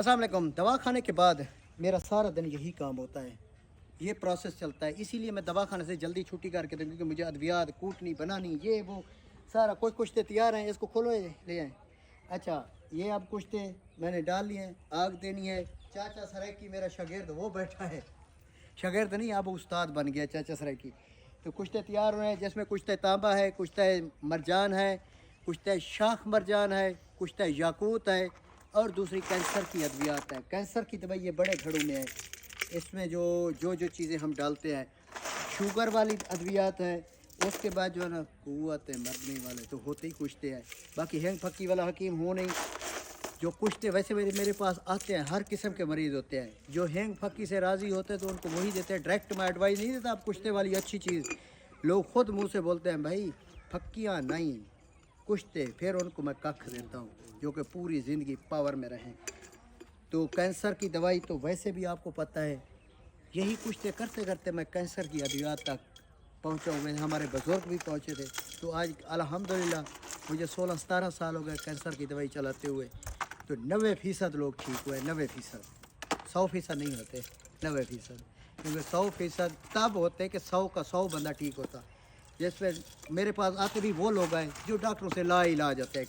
अस्सलाम वालेकुम। दवा खाने के बाद मेरा सारा दिन यही काम होता है, ये प्रोसेस चलता है। इसीलिए मैं दवा खाने से जल्दी छुट्टी करके दूँ, क्योंकि मुझे अद्वियात कूटनी बनानी ये वो सारा कुछ कुश्ते तैयार हैं। इसको खोलो, ये ले आए। अच्छा, ये अब कुश्ते मैंने डाल लिए हैं, आग देनी है। चाचा सराइकी मेरा शागिर्द वो बैठा है, शागिर्द नहीं अब उस्ताद बन गया चाचा सराइकी। तो कुश्ते तैयार हो रहे हैं, जिसमें कुश्ते तांबा है, कुश्ते मरजान है, कुश्ते शाख मरजान है, कुश्ते याकूत है, और दूसरी कैंसर की अद्वियात है। कैंसर की दवाई ये बड़े घड़ों में है। इसमें जो जो जो चीज़ें हम डालते हैं, शुगर वाली अद्वियात है। उसके बाद जो है ना कुव्वत है मरने वाले तो होते ही कुश्ते हैं। बाकी हैंग फक्की वाला हकीम हो नहीं। जो कुश्ते वैसे मेरे पास आते हैं, हर किस्म के मरीज़ होते हैं। जो हैंग फक्की से राज़ी होते हैं तो उनको वही देते हैं। डायरेक्ट मैं एडवाइस नहीं देता आप कुश्ते वाली अच्छी चीज़। लोग ख़ुद मुँह से बोलते हैं भाई फक्कियाँ नहीं कुश्ते, फिर उनको मैं कख देता हूँ जो कि पूरी ज़िंदगी पावर में रहें। तो कैंसर की दवाई तो वैसे भी आपको पता है, यही कुश्ते करते करते मैं कैंसर की अद्वियात तक पहुँचा हूँ। हमारे बुज़ुर्ग भी पहुँचे थे। तो आज अल्हम्दुलिल्लाह मुझे 16-17 साल हो गए कैंसर की दवाई चलाते हुए। तो 90% लोग ठीक हुए। 90%, 100% नहीं होते, 90%। क्योंकि 100% तब होते कि 100 का 100 बंदा ठीक होता। जिसमें मेरे पास आते भी वो लोग आए जो डॉक्टरों से ला इलाज होते हैं।